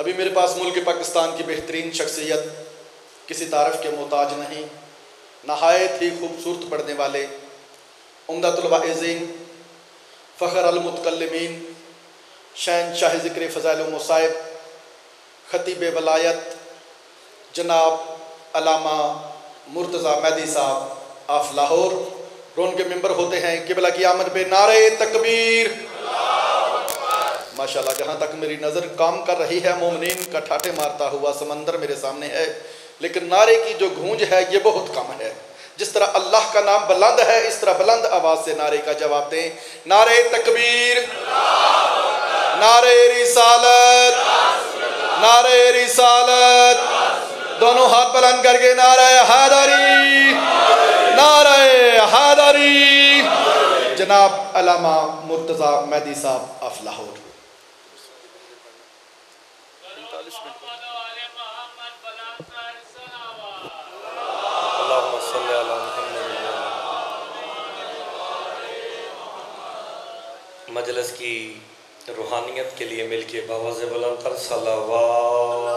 ابھی میرے پاس ملک پاکستان کی بہترین شخصیت کسی تعارف کے محتاج نہیں، نہایت ہی خوبصورت پڑھنے والے، عمدۃ الواعظین، فخر المتکلمین، شہنشاہ ذکر فضائل و مصائب، خطیب ولایت جناب علامہ مرتضیٰ مہدی صاحب آف لاہور رون کے ممبر ہوتے ہیں۔ قبلہ کی آمد پہ نعرہ تکبیر! ماشاءاللہ، جہاں تک میری نظر کام کر رہی ہے مومنین کا ٹھاٹے مارتا ہوا سمندر میرے سامنے ہے، لیکن نعرے کی جو گونج ہے یہ بہت کم ہے۔ جس طرح اللہ کا نام بلند ہے اس طرح بلند آواز سے نعرے کا جواب دیں۔ نعرہ تکبیر، نعرہ رسالت، نعرہ رسالت، دونوں ہاتھ بلند کر کے نعرہ حیدری، نعرہ حیدری، جناب علامہ مرتضیٰ مہدی صاحب آف لاہور۔ مجلس کی روحانیت کے لیے مل کے باواز بلند تر صلوات۔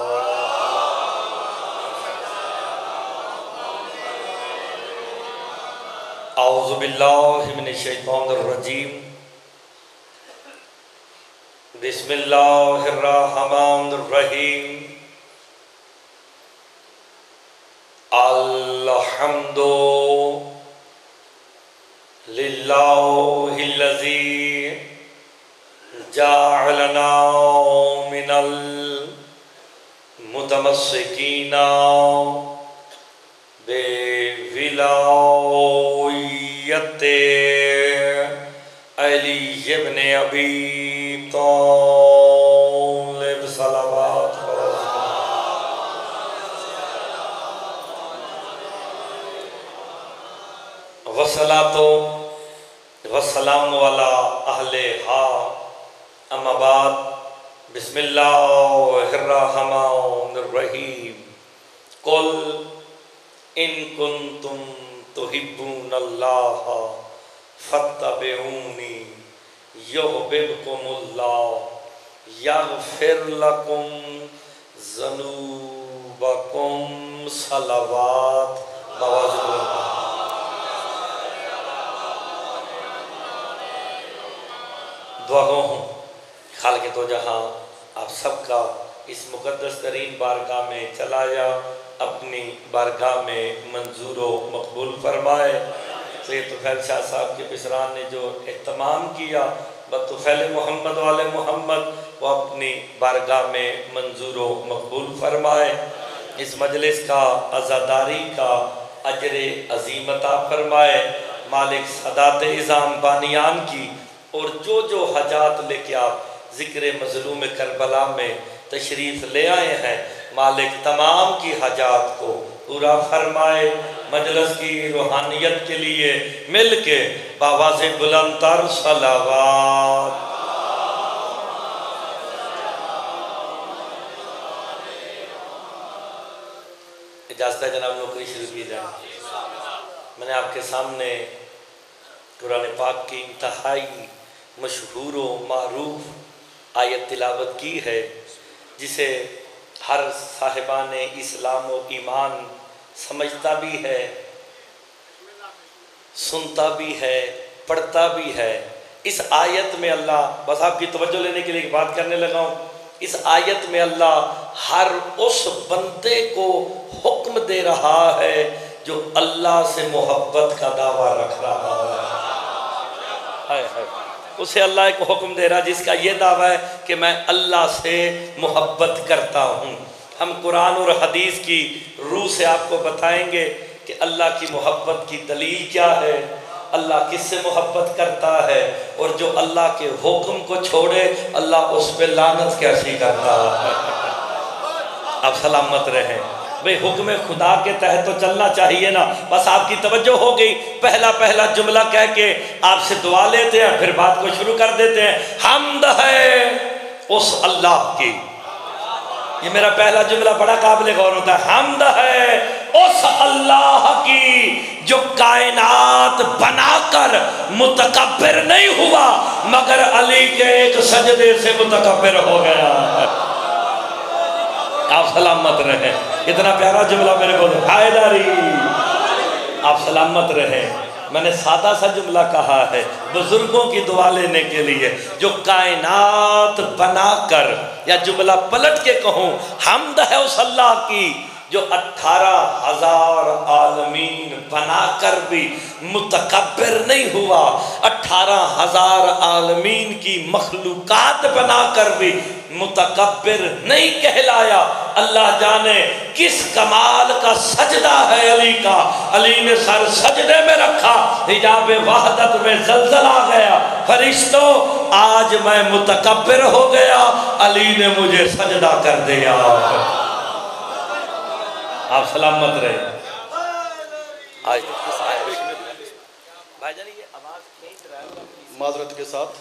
اعوذ باللہ من الشیطان الرجیم، بسم اللہ الرحمن الرحیم، الحمد للہ الذی جعلنا من المتمسکین بولایت علی ابن ابی طالب صلوات۔ والصلاۃ والسلام علی اہل ہا، اما بعد، بسم اللہ الرحمن الرحیم، قل ان کنتم تحبون اللہ فاتبعونی یحببکم اللہ یغفر لکم ذنوبکم صلوات۔ دعا گو ہوں خالق تو جہاں آپ سب کا اس مقدس ترین بارگاہ میں چلایا، اپنی بارگاہ میں منظور و مقبول فرمائے۔ سید طفیل شاہ صاحب کے بسران نے جو اہتمام کیا بطفیل محمد والے محمد، وہ اپنی بارگاہ میں منظور و مقبول فرمائے۔ اس مجلس کا عزاداری کا اجر عظیم عطا فرمائے۔ مالک سادات اعظام بانیان کی اور جو جو حاجات لے کے آپ ذکر مظلوم کربلا میں تشریف لے آئے ہیں، مالک تمام کی حاجات کو پورا فرمائے۔ مجلس کی روحانیت کے لیے مل کے باواز بلند تر صلوات۔ اجازت ہے جناب نوکری شروع کی جائے۔ میں نے آپ کے سامنے قرآن پاک کی انتہائی مشہور و معروف آیت تلاوت کی ہے، جسے ہر صاحبان اسلام و ایمان سمجھتا بھی ہے، سنتا بھی ہے، پڑھتا بھی ہے۔ اس آیت میں اللہ، بس آپ کی توجہ لینے کے لیے ایک بات کرنے لگا ہوں، اس آیت میں اللہ ہر اس بندے کو حکم دے رہا ہے جو اللہ سے محبت کا دعویٰ رکھ رہا ہے۔ اسے اللہ ایک حکم دے رہا جس کا یہ دعویٰ ہے کہ میں اللہ سے محبت کرتا ہوں۔ ہم قرآن اور حدیث کی روح سے آپ کو بتائیں گے کہ اللہ کی محبت کی دلیل کیا ہے، اللہ کس سے محبت کرتا ہے، اور جو اللہ کے حکم کو چھوڑے اللہ اس پہ لعنت کیسی کرتا ہے۔ آپ سلامت رہیں بھئی، حکم خدا کے تحت تو چلنا چاہیے نا۔ بس آپ کی توجہ ہو گئی، پہلا جملہ کہہ کے آپ سے دعا لیتے ہیں، پھر بات کو شروع کر دیتے ہیں۔ حمد ہے اس اللہ کی، یہ میرا پہلا جملہ بڑا قابل غور ہوتا ہے۔ حمد ہے اس اللہ کی جو کائنات بنا کر متکبر نہیں ہوا مگر علی کے ایک سجدے سے متکبر ہو گیا ہے۔ آپ سلامت رہیں. اتنا پیارا جملہ میرے کو حیدری آپ سلامت رہیں. میں نے سادہ سا جملہ کہا ہے بزرگوں کی دعا لینے کے لیے جو کائنات بنا کر، یا جملہ پلٹ کے کہوں حمد ہے اس اللہ کی جو 18,000 عالمین بنا کر بھی متکبر نہیں ہوا، 18,000 عالمین کی مخلوقات بنا کر بھی متکبر نہیں کہلایا. اللہ جانے کس کمال کا سجدہ ہے علی کا. علی نے سر سجدے میں رکھا، حجاب وحدت میں زلزلہ آ گیا. فرشتوں آج میں متکبر ہو گیا، علی نے مجھے سجدہ کر دیا. آپ سلامت رہے. معذرت کے ساتھ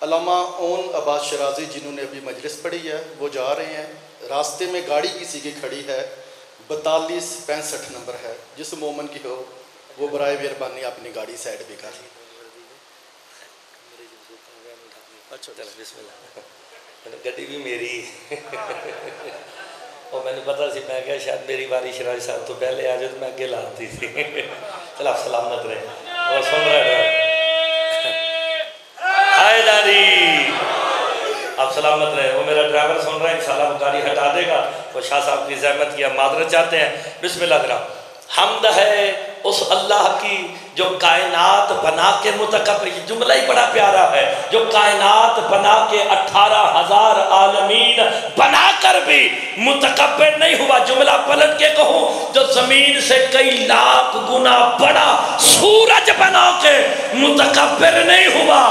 علامہ اون عباس شرازی جنہوں نے ابھی مجلس پڑھی ہے وہ جا رہے ہیں. راستے میں گاڑی کسی کی کھڑی ہے 4265 نمبر ہے. جس مومن کی ہو وہ برائے مہربانی اپنی گاڑی سائڈ بھی کر لی. بسم اللہ. گڈی بھی میری اور میں نے پتا سی میں کہا شاید میری باری شراج صاحب تو پہلے آ جائے تو میں اگے لاتی تھی. چل آپ سلامت رہے. اور سن رہے حیدری آپ سلامت رہے. وہ میرا ڈرائیور سن رہا ہے، انشاءاللہ وہ گاڑی ہٹا دے گا. وہ شاہ صاحب کی زحمت کیا معذرت چاہتے ہیں. بسم اللہ الرحمن. حمد ہے اس اللہ کی جو کائنات بنا کے متکبر، یہ جملہ ہی بڑا پیارا ہے، جو کائنات بنا کے 18,000 عالمین بنا کر بھی متکبر نہیں ہوا. جملہ پلٹ کے کہوں جو زمین سے کئی لاکھ گنا بڑا سورج بنا کے متکبر نہیں ہوا،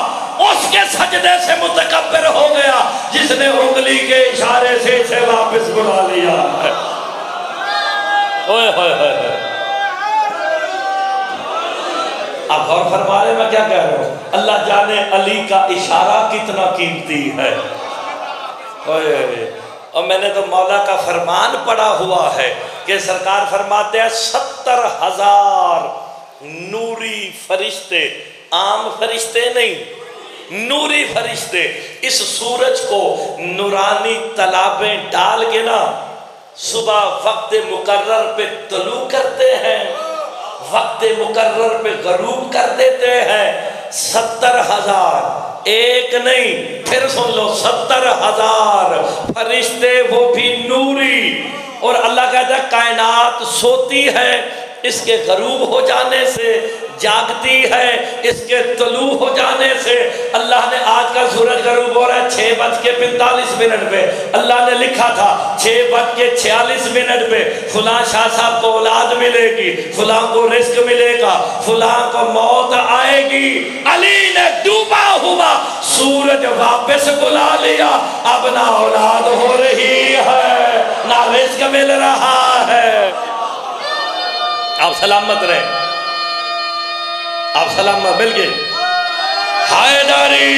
اس کے سجدے سے متکبر ہو گیا جس نے انگلی کے اشارے سے اسے واپس بلا لیا. اوئے ہوئے ہوئے. آپ غور فرما رہے میں کیا کہہ رہا ہوں. اللہ جانے علی کا اشارہ کتنا قیمتی ہے. اور میں نے تو مولا کا فرمان پڑھا ہوا ہے کہ سرکار فرماتے ہیں 70,000 نوری فرشتے، عام فرشتے نہیں، نوری فرشتے اس سورج کو نورانی تالابیں ڈال کے نا صبح وقت مقرر پہ طلوع کرتے ہیں، وقت مقرر پہ غروب کر دیتے ہیں. 70,000 ایک نہیں، پھر سن لو 70,000 فرشتے وہ بھی نوری. اور اللہ کہتا ہے کائنات سوتی ہے، اس کے غروب ہو جانے سے جاگتی ہے، اس کے طلوع ہو جانے سے. اللہ نے آج کا سورج غروب ہو رہا ہے 6:45 پہ، اللہ نے لکھا تھا 6:46 پہ فلاں شاہ صاحب کو اولاد ملے گی، فلاں کو رزق ملے گا، فلاں کو موت آئے گی. علی نے ڈوبا ہوا سورج واپس بلا لیا. اب نہ اولاد ہو رہی ہے نہ رزق مل رہا ہے. آپ سلامت رہیں. آپ سلامت مل گئے. حیدری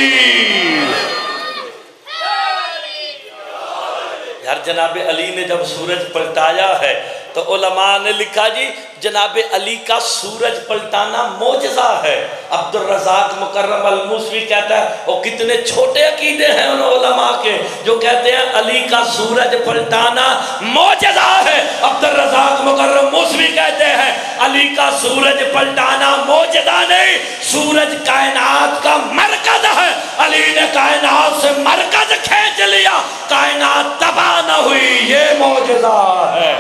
یار جناب علی نے جب سورج پلٹایا ہے تو علماء نے لکھا جی جناب علی کا سورج پلٹانا معجزہ ہے. عبد الرزاق مکرم الموسوی کہتا ہے وہ کتنے چھوٹے عقیدے ہیں ان علماء کے جو کہتے ہیں علی کا سورج پلٹانا معجزہ ہے. عبد الرزاق مکرم موسوی کہتے ہیں علی کا سورج پلٹانا معجزہ نہیں، سورج کائنات کا مرکز ہے. علی نے کائنات سے مرکز کھینچ لیا، کائنات تباہ نہ ہوئی، یہ معجزہ ہے.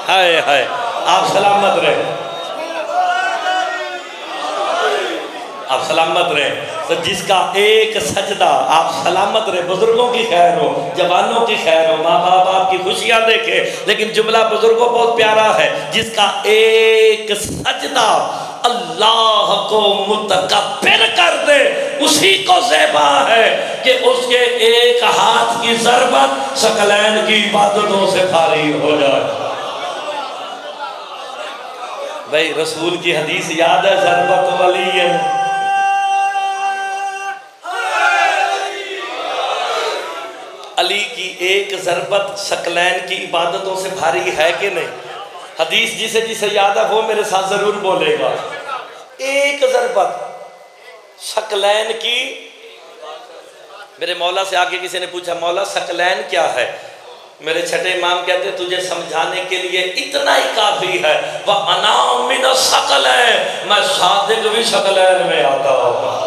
ہائے ہائے. آپ سلامت رہے. آپ سلامت رہے. تو جس کا ایک سجدہ، آپ سلامت رہے، بزرگوں کی خیر ہو، جوانوں کی خیر ہو، ماں باپ آپ کی خوشیاں دیکھے، لیکن جملہ بزرگوں بہت پیارا ہے. جس کا ایک سجدہ اللہ کو متکبر کر دے اسی کو زیبا ہے کہ اس کے ایک ہاتھ کی ضربت ثقلین کی عبادتوں سے فارغ ہو جائے. بھائی رسول کی حدیث یاد ہے، ضربت ولی علی کی ایک ضربت ثقلین کی عبادتوں سے بھاری ہے کہ نہیں؟ حدیث جسے جسے یاد ہے وہ میرے ساتھ ضرور بولے گا. ایک ضربت ثقلین کی. میرے مولا سے آگے کسی نے پوچھا مولا ثقلین کیا ہے؟ میرے چھٹے امام کہتے ہیں تجھے سمجھانے کے لیے اتنا ہی کافی ہے وَأَنَا مِنَ الثَّقَلَيْنِ میں صادق بھی ثقلین میں آتا ہوں۔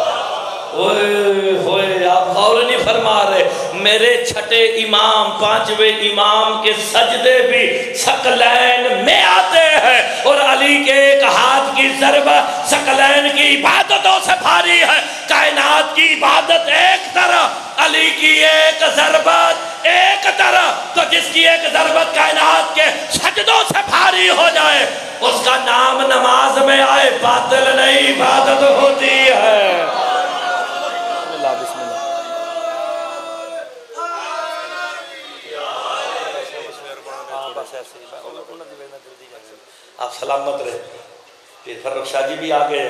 ہوئے آپ غور نہیں فرما رہے، میرے چھٹے امام پانچویں امام کے سجدے بھی ثقلین میں آتے ہیں، اور علی کے ایک ہاتھ کی ضربت ثقلین کی عبادتوں سے بھاری ہے۔ کائنات کی عبادت ایک طرح، علی کی ایک ضربت ایک طرح، تو جس کی ایک ضربت کائنات کے سجدوں سے بھاری ہو جائے اس کا نام نماز میں آئے باطل نہیں عبادت ہوتی ہے۔ بسم اللہ۔ آپ سلامت رہے۔ پھر فرخ شاہ جی بھی آ گئے،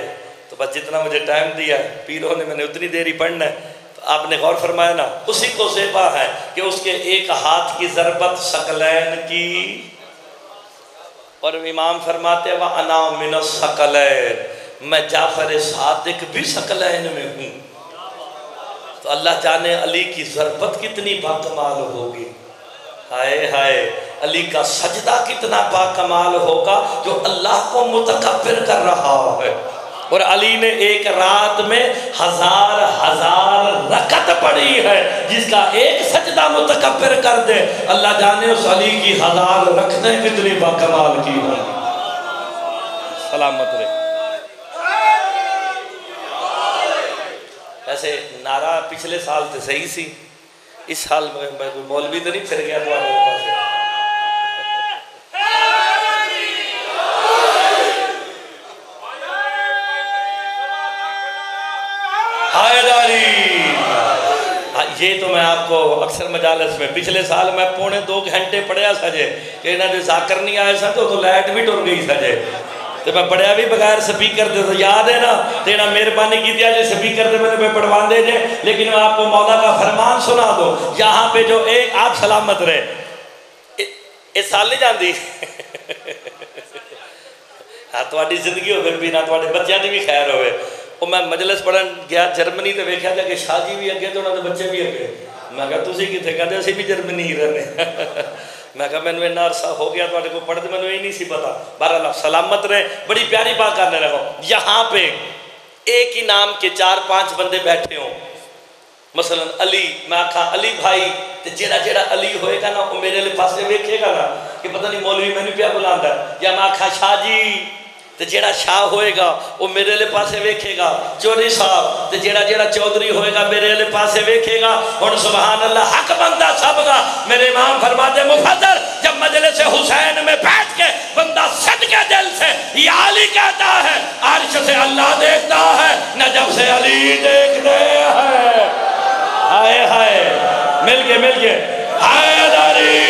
تو بس جتنا مجھے ٹائم دیا ہے پیروں نے میں نے اتنی دیر ہی پڑھنا ہے، تو آپ نے غور فرمایا نا، اسی کو زیبا ہے کہ اس کے ایک ہاتھ کی ضربت ثقلین کی، اور امام فرماتے ہیں وَأَنَا مِنَ الثَّقَلَيْنِ میں جعفر صادق بھی ثقلین میں ہوں۔ تو اللہ جانے علی کی ضربت کتنی باکمال ہوگی، ہائے ہائے علی کا سجدہ کتنا باکمال ہوگا جو اللہ کو متکبر کر رہا ہے۔ اور علی نے ایک رات میں ہزار رکعت پڑھی ہے، جس کا ایک سجدہ متکبر کر دے، اللہ جانے اس علی کی ہزار رکعتیں کتنی باکمال کی ہوں۔ سلامت رہے۔ ایسے نعرہ پچھلے سال تو صحیح سی، اس سال میں کوئی مولوی تو نہیں پھر گیا تمہارے پاس؟ حیداری، یہ تو میں آپ کو اکثر مجالس میں پچھلے سال میں 2.25 گھنٹے پڑھیا سجے کہ انہاں جو ذاکر نہیں آئے سن تو لائٹ بھی ٹر گئی سجے، تو میں پڑھیا بھی بغیر سپیکر دے، تو یاد ہے نا تینا مہربانی کی دیا جو سپیکر دے میں پڑھوان دے جے، لیکن میں آپ کو مولا کا فرمان سنا دو یہاں پہ جو ایک آپ سلامت رہے اس سال نہیں جاندی ہاں تواڈی زندگی ہو پھر بھی نہ تواڈے بچیاں دی بھی خیر ہوئے۔ اور میں مجلس پڑھن گیا جرمنی تے ویکھیا جا کہ شاہ جی بھی اگے تو انہاں دے بچے بھی اگے، میں کہا تسی کتھے؟ کہتے اسی بھی جرمنی ہی رہنے میں کہا میں نے اتنا عرصہ ہو گیا تو کو پڑھ دے میں نے ہی نہیں سی پتا۔ بہرحال سلامت رہے۔ بڑی پیاری بات کرنے لگا، یہاں پہ ایک ہی نام کے 4-5 بندے بیٹھے ہوں، مثلا علی، میں کہا علی بھائی، تے جیڑا علی ہوئے گا نا وہ میرے لئے پاسے ویکھے گا نا کہ پتہ نہیں مولوی میں نہیں پیا بلاندا ہے، یا میں کہا شاہ جی، تے جیڑا شاہ ہوئے گا وہ میرے لئے پاسے ویکھے گا، چودھری صاحب، تے جیڑا چودھری ہوئے گا میرے لئے پاسے ویکھے گا۔ اور سبحان اللہ حق بندہ سب کا۔ میرے امام فرماتے مفضل جب مجلس حسین میں بیٹھ کے بندہ صدقے دل سے یا علی کہتا ہے، عرش سے اللہ دیکھتا ہے، نجف سے علی دیکھتے ہیں۔ ہائے ہائے مل کے حیداری،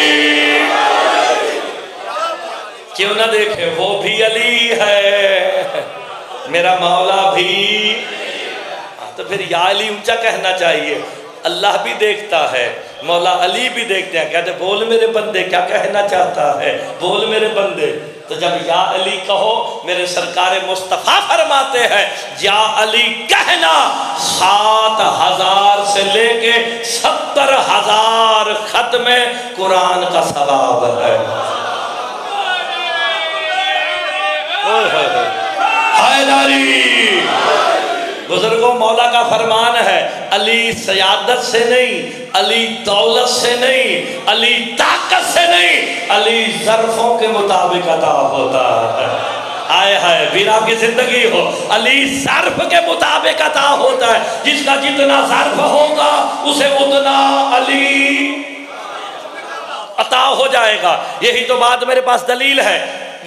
کیوں نہ دیکھے وہ بھی علی ہے، میرا مولا بھی، تو پھر یا علی اونچا کہنا چاہیے۔ اللہ بھی دیکھتا ہے، مولا علی بھی دیکھتے ہیں، کہتے بول میرے بندے کیا کہنا چاہتا ہے، بول میرے بندے۔ تو جب یا علی کہو، میرے سرکار مصطفیٰ فرماتے ہیں یا علی کہنا 7,000 سے لے کے 70,000 ختم قرآن کا ثواب ہے۔ حیداری، بزرگوں مولا کا فرمان ہے، علی سیادت سے نہیں، علی دولت سے نہیں، علی طاقت سے نہیں، علی ظرفوں کے مطابق عطا ہوتا ہے۔ آئے ہائے پھر آپ کی زندگی ہو، علی ظرف کے مطابق عطا ہوتا ہے، جس کا جتنا ظرف ہوگا اسے اتنا علی عطا ہو جائے گا۔ یہی تو بات میرے پاس دلیل ہے۔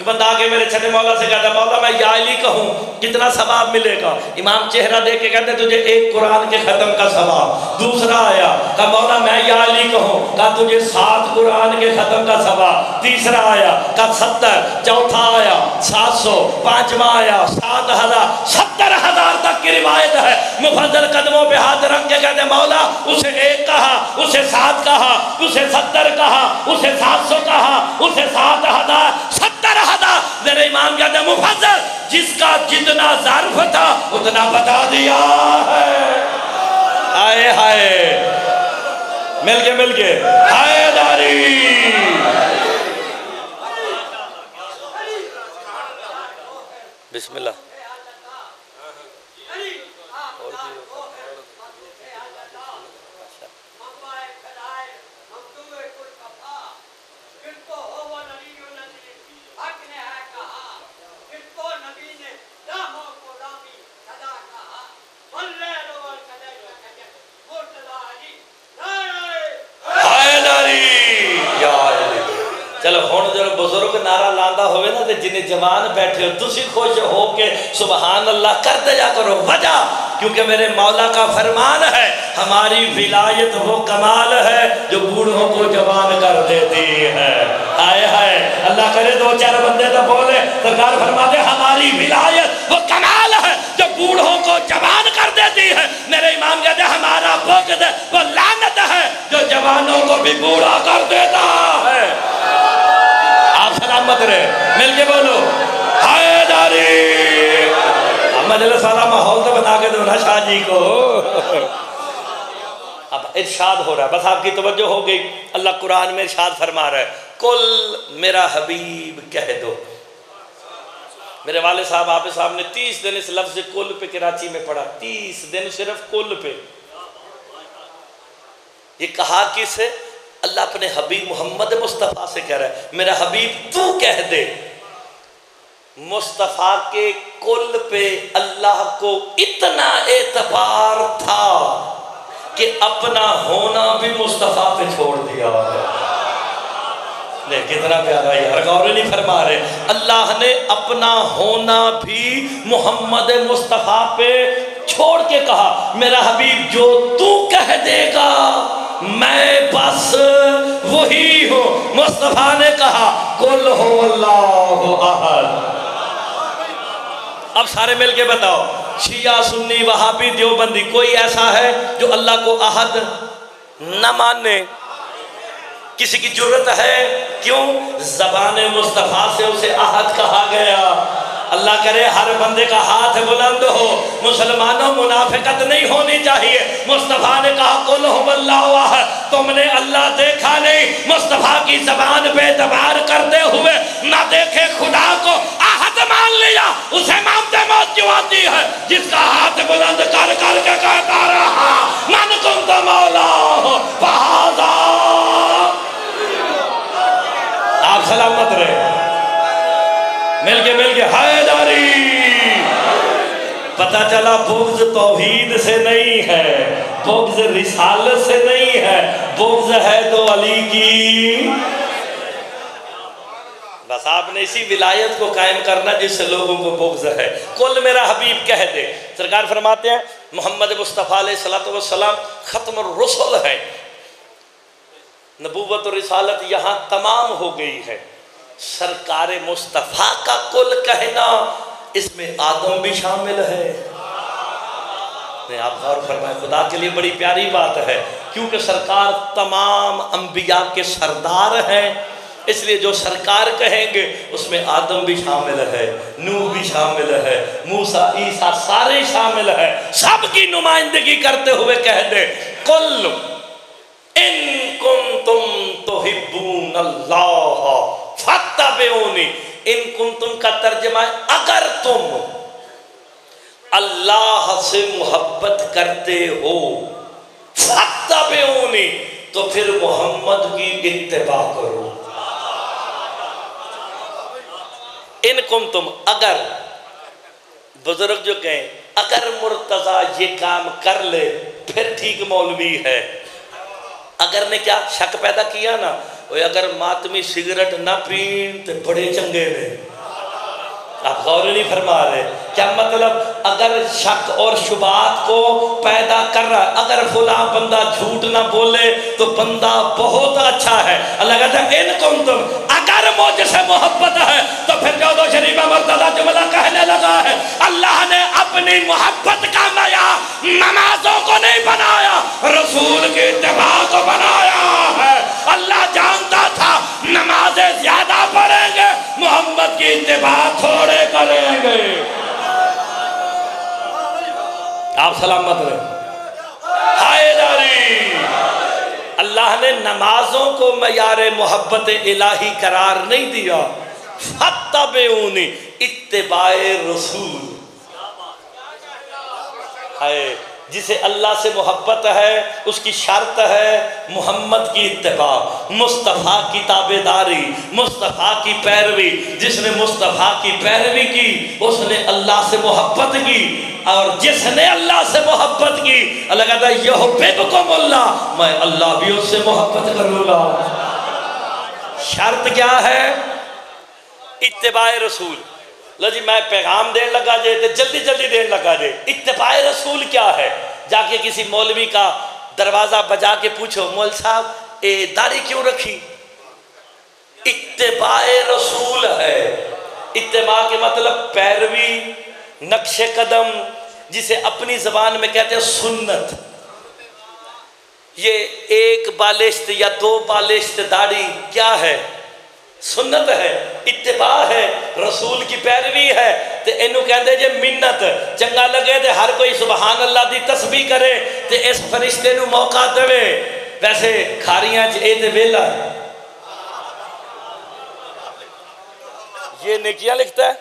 بندہ آگے میرے چھٹے مولا سے کہتا ہے مولا میں یا علی کہوں کتنا ثواب ملے گا؟ امام چہرہ دیکھ کے کہتے تجھے 1 قرآن کے ختم کا ثواب۔ دوسرا آیا کہا مولا میں یا علی کہوں، کہا تجھے 7 قرآن کے ختم کا ثواب۔ تیسرا آیا کہا 70، چوتھا آیا 700، پانچواں آیا 7,000، 70,000 تک کی روایت ہے۔ مفضل قدموں پہ ہاتھ رکھ کے کہتے مولا اسے 1 کہا، اسے 7 کہا، اسے 70 کہا، اسے 700 کہا، اسے 7,000، 70,000۔ میرے امام کہتے ہیں مفضل جس کا جتنا ظرف تھا اتنا بتا دیا ہے۔ آئے ہائے مل کے حیداری چلو ہن جو بزرگ نعرہ لاندا ہوئے نا تے جنہیں جوان بیٹھے ہو تسی خوش ہو کے سبحان اللہ کرتے جا کرو. وجہ کیونکہ میرے مولا کا فرمان ہے ہماری ولایت وہ کمال ہے جو بوڑھوں کو جوان کر دیتی ہے. آئے ہائے اللہ کرے دو چار بندے تو بولے. سرکار فرماتے ہماری ولایت وہ کمال ہے جو بوڑھوں کو جوان کر دیتی ہے. میرے امام کہتے ہیں ہمارا بغض وہ لعنت ہے جو جوانوں کو بھی بوڑھا کر دیتا ہے. آپ سلامت رہے. مل کے بولو حیدری. مجلس والا ماحول تو بنا کے دو نا شاہ جی کو. اب ارشاد ہو رہا ہے, بس آپ کی توجہ ہو گئی. اللہ قرآن میں ارشاد فرما رہا ہے کل میرا حبیب کہہ دو. میرے والد صاحب آپ صاحب نے 30 دن اس لفظ کل پہ کراچی میں پڑھا. 30 دن صرف کل پہ. یہ کہا کس سے؟ اللہ اپنے حبیب محمد مصطفیٰ سے کہہ رہا ہے میرا حبیب تو کہہ دے. مصطفیٰ کے کل پہ اللہ کو اتنا اعتبار تھا کہ اپنا ہونا بھی مصطفیٰ پہ چھوڑ دیا. کتنا پیارا یار, غور نہیں فرما رہے. اللہ نے اپنا ہونا بھی محمد مصطفیٰ پہ چھوڑ کے کہا میرا حبیب جو تو کہہ دے گا میں بس وہی ہوں. مصطفیٰ نے کہا قل هو اللہ احد. اب سارے مل کے بتاؤ شیعہ سنی وہابی دیوبندی کوئی ایسا ہے جو اللہ کو احد نہ مانے؟ کسی کی جرت ہے؟ کیوں؟ زبان مصطفیٰ سے اسے احد کہا گیا. اللہ کرے ہر بندے کا ہاتھ بلند ہو. مسلمانوں منافقت نہیں ہونی چاہیے. مصطفیٰ نے کہا قل هو اللہ احد. تم نے اللہ دیکھا نہیں, مصطفیٰ کی زبان پہ اعتبار کرتے ہوئے نہ دیکھے خدا کو احد مان لیا. اسے مانتے موت کیوں آتی ہے جس کا ہاتھ بلند کر کر کے کہتا رہا من کنت مولا فہذا. آپ سلامت رہے. مل کے حیدری. پتہ چلا بغض توحید سے نہیں ہے, بغض رسالت سے نہیں ہے, بغض ہے تو علی کی. بس آپ نے اسی ولایت کو قائم کرنا جس سے لوگوں کو بغض ہے. کل میرا حبیب کہہ دے. سرکار فرماتے ہیں محمد مصطفیٰ علیہ السلام ختم الرسل ہے. نبوت و رسالت یہاں تمام ہو گئی ہے. سرکار مصطفیٰ کا کل کہنا اس میں آدم بھی شامل ہے. آپ غور فرمائیں, خدا کے لیے بڑی پیاری بات ہے کیونکہ سرکار تمام انبیاء کے سردار ہیں. اس لیے جو سرکار کہیں گے اس میں آدم بھی شامل ہے, نوح بھی شامل ہے, موسیٰ عیسیٰ سارے شامل ہیں. سب کی نمائندگی کرتے ہوئے کہہ دے قل ان کنتم تحبون اللہ فاتبعونی. ان کنتم کا ترجمہ ہے اگر تم اللہ سے محبت کرتے ہو فاتبعونی تو پھر محمد کی اتباع کرو. ان کنتم اگر, بزرگ جو کہیں اگر مرتضیٰ یہ کام کر لے پھر ٹھیک مولوی ہے. اگر نے کیا شک پیدا کیا نا, اگر ماتمی سگریٹ نہ پین تو بڑے چنگے نے. آپ غور نہیں فرما رہے. کیا مطلب؟ اگر شک اور شبہات کو پیدا کر رہا ہے, اگر فلاں بندہ جھوٹ نہ بولے تو بندہ بہت اچھا ہے. اللہ کہتا ہے ان کنتم, اگر مجھ سے محبت ہے تو پھر جو شریفہ مرتضیٰ جملہ کہنے لگا ہے اللہ نے اپنی محبت کا معیار نمازوں کو نہیں بنایا, رسول کی اتباع کو بنایا ہے. اللہ جانتا تھا نمازیں زیادہ پڑھیں گے, محمد کی اتباع تھوڑے کریں گے. آپ سلامت رہے. حیدری. اللہ نے نمازوں کو معیار محبت الہی قرار نہیں دیا. فاتبعونی, اتباع رسول. جسے اللہ سے محبت ہے اس کی شرط ہے محمد کی اتباع, مصطفیٰ کی تابعداری, مصطفیٰ کی پیروی. جس نے مصطفیٰ کی پیروی کی اس نے اللہ سے محبت کی, اور جس نے اللہ سے محبت کی اللہ کہتا ہے یحببکم اللہ, میں اللہ بھی اس سے محبت کروں گا. شرط کیا ہے؟ اتباع رسول. لو جی میں پیغام دین لگا جے تو جلدی جلدی دین لگا جے. اتباع رسول کیا ہے؟ جا کے کسی مولوی کا دروازہ بجا کے پوچھو مول صاحب داڑھی کیوں رکھی؟ اتباع رسول ہے. اتباع کے مطلب پیروی، نقش قدم، جسے اپنی زبان میں کہتے ہیں سنت. یہ ایک بالشت یا 2 بالشت داڑھی کیا ہے؟ سنت ہے، اتباع ہے، رسول کی پیروی ہے. تے اینو کہندے جے منت. چنگا لگے تے ہر کوئی سبحان اللہ دی تسبیح کرے تے اس فرشتے نو موقع دے. ویسے کھاریاں تے ویلا ہے. یہ نیکیاں لکھتا ہے،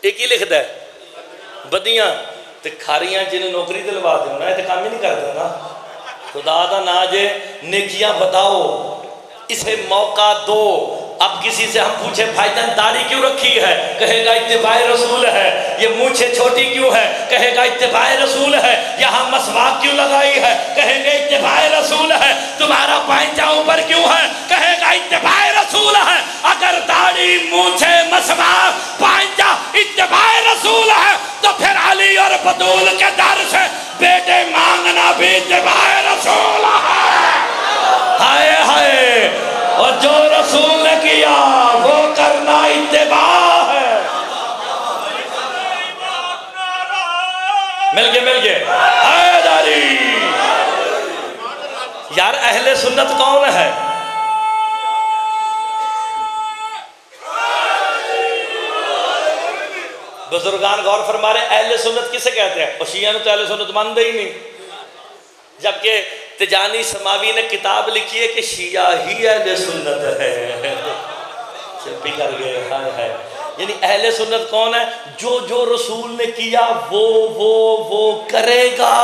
ایک ہی لکھتا ہے بدیاں. تے کھاریاں جنہیں نوکری دلوا دینا ہے تے کام ہی نہیں کرتا نا. خدا دا نا جے نیکیاں بتاؤ، اسے موقع دو. اب کسی سے ہم پوچھیں بھائی جان داڑھی کیوں رکھی ہے؟ کہے گا اتباع رسول ہے. یہ مونچھیں چھوٹی کیوں ہے؟ کہے گا اتباع رسول ہے. یہاں مسواک کیوں لگائی ہے؟ کہیں گے اتباع رسول ہے. تمہارا پائنچہ اوپر کیوں ہے؟ کہے گا اتباع رسول ہے. اگر داڑھی، مونچھیں، مسواک، پائنچہ اتباع رسول ہے تو پھر علی اور بطول کے در سے بیٹے مانگنا بھی اتباع رسول ہے. ہائے ہائے، اور جو رسول نے کیا وہ کرنا اتباع ہے. مل گئے حیدری. یار اہل سنت کون ہے؟ بزرگان غور فرما رہے اہل سنت کسے کہتے ہیں؟ اور شیعہ تو اہل سنت مانتے ہی نہیں. جبکہ تجانی سماوی نے کتاب لکھی ہے کہ شیعہ ہی اہل سنت ہے. چپی کر گئے. ہے یعنی اہل سنت کون ہے؟ جو رسول نے کیا وہ کرے گا،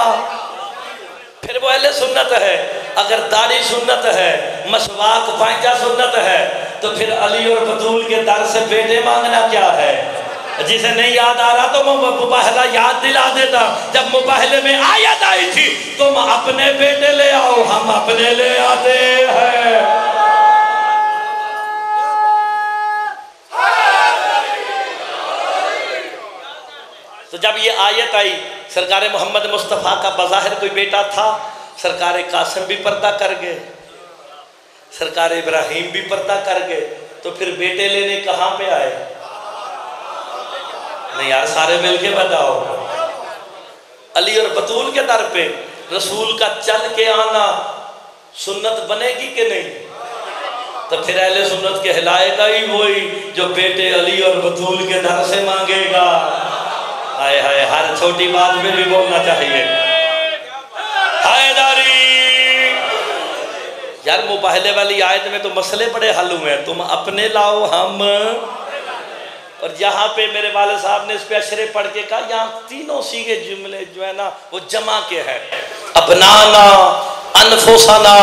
پھر وہ اہل سنت ہے. اگر داڑھی سنت ہے، مسواک پائنچہ سنت ہے، تو پھر علی اور بطول کے در سے بیٹے مانگنا کیا ہے؟ جسے نہیں یاد آ رہا تو میں مباہلہ یاد دلا دیتا. جب مباہلے میں آیت آئی تھی تم اپنے بیٹے لے آؤ، ہم اپنے لے آتے ہیں. تو جب یہ آیت آئی، سرکار محمد مصطفیٰ کا بظاہر کوئی بیٹا تھا. سرکار قاسم بھی پردہ کر گئے، سرکار ابراہیم بھی پردہ کر گئے. تو پھر بیٹے لینے کہاں پہ آئے؟ نہیں یار سارے مل کے بتاؤ. علی اور بطول کے در پہ رسول کا چل کے آنا سنت بنے گی کہ نہیں؟ تو پھر اہل سنت کہلائے گا ہی وہی جو بیٹے علی اور بطول کے در سے مانگے گا. ہائے ہائے، ہر چھوٹی بات میں بھی بولنا چاہیے. حیدری. یار مباہلے والی آیت میں تو مسئلے بڑے حل ہوئے ہیں. تم اپنے لاؤ، ہم. اور یہاں پہ میرے والد صاحب نے اس پہ اشرے پڑھ کے کہا یہاں تینوں سیغے جملے جو ہے نا وہ جمع کے ہیں. اپنانا، انفسنا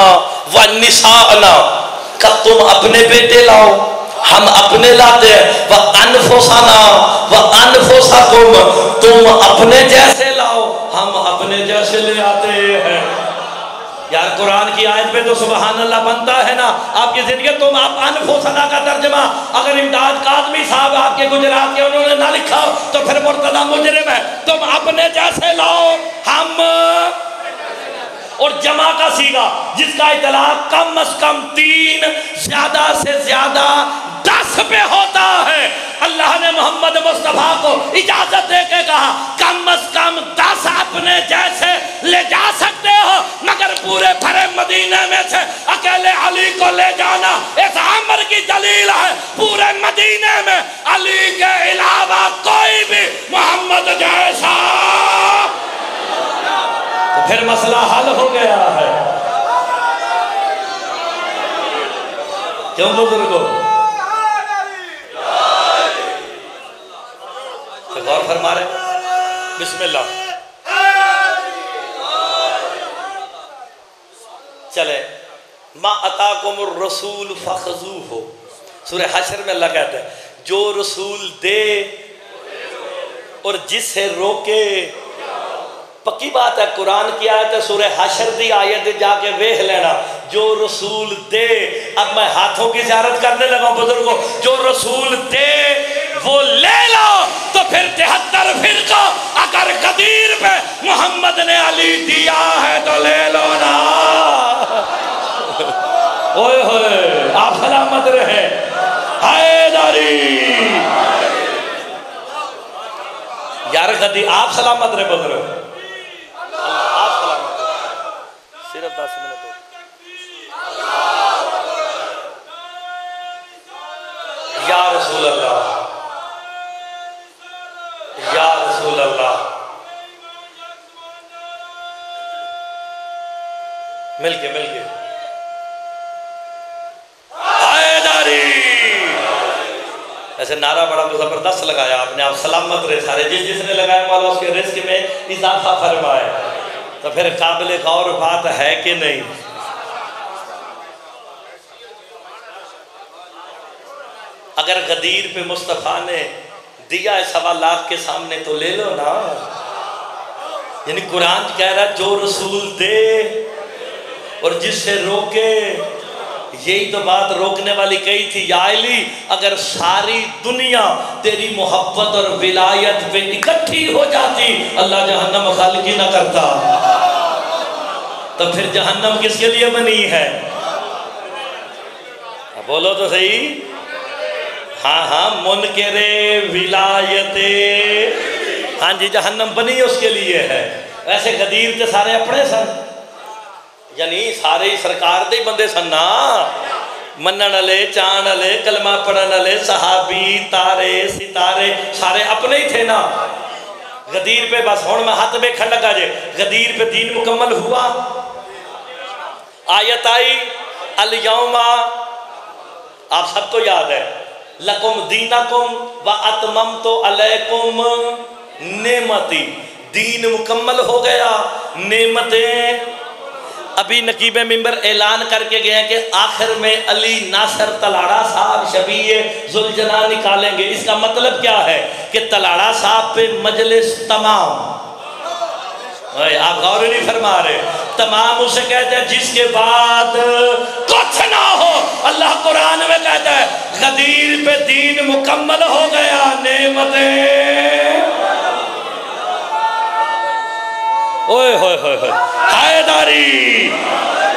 ونساءنا. کہ تم اپنے بیٹے لاؤ، ہم اپنے لاتے ہیں. وانفسنا وانفسکم. تم اپنے جیسے لاؤ، ہم اپنے جیسے لے آتے ہیں. یار قرآن کی آیت پہ تو سبحان اللہ بنتا ہے نا. آپ کی زندگی تم آپ انفسنا کا ترجمہ اگر امداد کاظمی صاحب آپ کے گجرات کے انہوں نے نہ لکھا تو پھر مرتضی مجرم ہے. تم اپنے جیسے لاؤ، ہم. اور جمع کا سیغہ جس کا اطلاق کم از کم 3 زیادہ سے زیادہ 10 پہ ہوتا ہے. اللہ نے محمد مصطفیٰ کو اجازت دے کے کہا کم از کم 10 اپنے جیسے لے جا سکتے ہو، مگر پورے بھرے مدینے میں سے اکیلے علی کو لے جانا اس عمر کی دلیل ہے. پورے مدینے میں علی کے علاوہ کوئی بھی محمد جیسا. تو پھر مسئلہ حل ہو گیا ہے. کیوں بزرگو؟ تو غور فرما رہے بسم اللہ. چلے ما اتاکم الرسول فخذوہ. سورہ حشر میں اللہ کہتا ہے جو رسول دے اور جس سے روکے پکی بات ہے، قرآن کی آیت ہے، سورہ حشر دی آیت جا کے ویکھ لینا، جو رسول دے، اب میں ہاتھوں کی زیارت کرنے لگا ہوں بزرگوں، جو رسول دے وہ لے لو، تو پھر 73 فرقہ اگر غدیر پہ محمد نے علی دیا ہے تو لے لو نا۔ اوئے ہوئے آپ سلامت رہے، حیدری یار غدیر، آپ سلامت رہے بزرگ، آپ سلامت رہے، صرف 10 منٹ ہو۔ یا رسول اللہ، یا رسول اللہ، مل کے حیدری، ایسے نعرہ بڑا زبردست لگایا آپ نے، آپ سلامت رہے سارے، جس نے لگایا مولا اس کے رزق میں اضافہ فرمائے، تو پھر قابل غور بات ہے کہ نہیں؟ اگر غدیر پہ مصطفیٰ نے دیا ہے 1.25 لاکھ کے سامنے تو لے لو نا۔ یعنی قرآن کہہ رہا ہے جو رسول دے اور جس سے روکے، یہی تو بات روکنے والی کہی تھی، یا علی اگر ساری دنیا تیری محبت اور ولایت پہ اکٹھی ہو جاتی اللہ جہنم خالقی نہ کرتا، تو پھر جہنم کس کے لیے بنی ہے؟ بولو تو صحیح، ہاں منکر ولایت، ہاں جی جہنم بنی اس کے لیے ہے۔ ویسے غدیر تے سارے اپنے سن، یعنی سارے ہی سرکار دے بندے سن نا، منن والے، چان والے، کلمہ پڑھن والے، صحابی، تارے، ستارے سارے اپنے ہی تھے نا۔ غدیر پہ بس ہون میں ہاتھ بیکھن لگا جے، غدیر پہ دین مکمل ہوا، آیت آئی الیوم، آپ سب کو یاد ہے، لکم دینکم واتممت علیکم نعمتی، دین مکمل ہو گیا، نعمتیں۔ ابھی نقیب ممبر اعلان کر کے گئے ہیں کہ آخر میں علی ناصر تلاڑا صاحب شبیہ ذوالجلال نکالیں گے۔ اس کا مطلب کیا ہے کہ تلاڑا صاحب پہ مجلس تمام، آپ غور نہیں فرما رہے، تمام اسے کہتے ہیں جس کے بعد کچھ نہ ہو۔ اللہ قرآن میں کہتا ہے غدیر پہ دین مکمل ہو گیا، نعمتیں۔ اوئے ہوئے ہوئے ہوئے حیدری،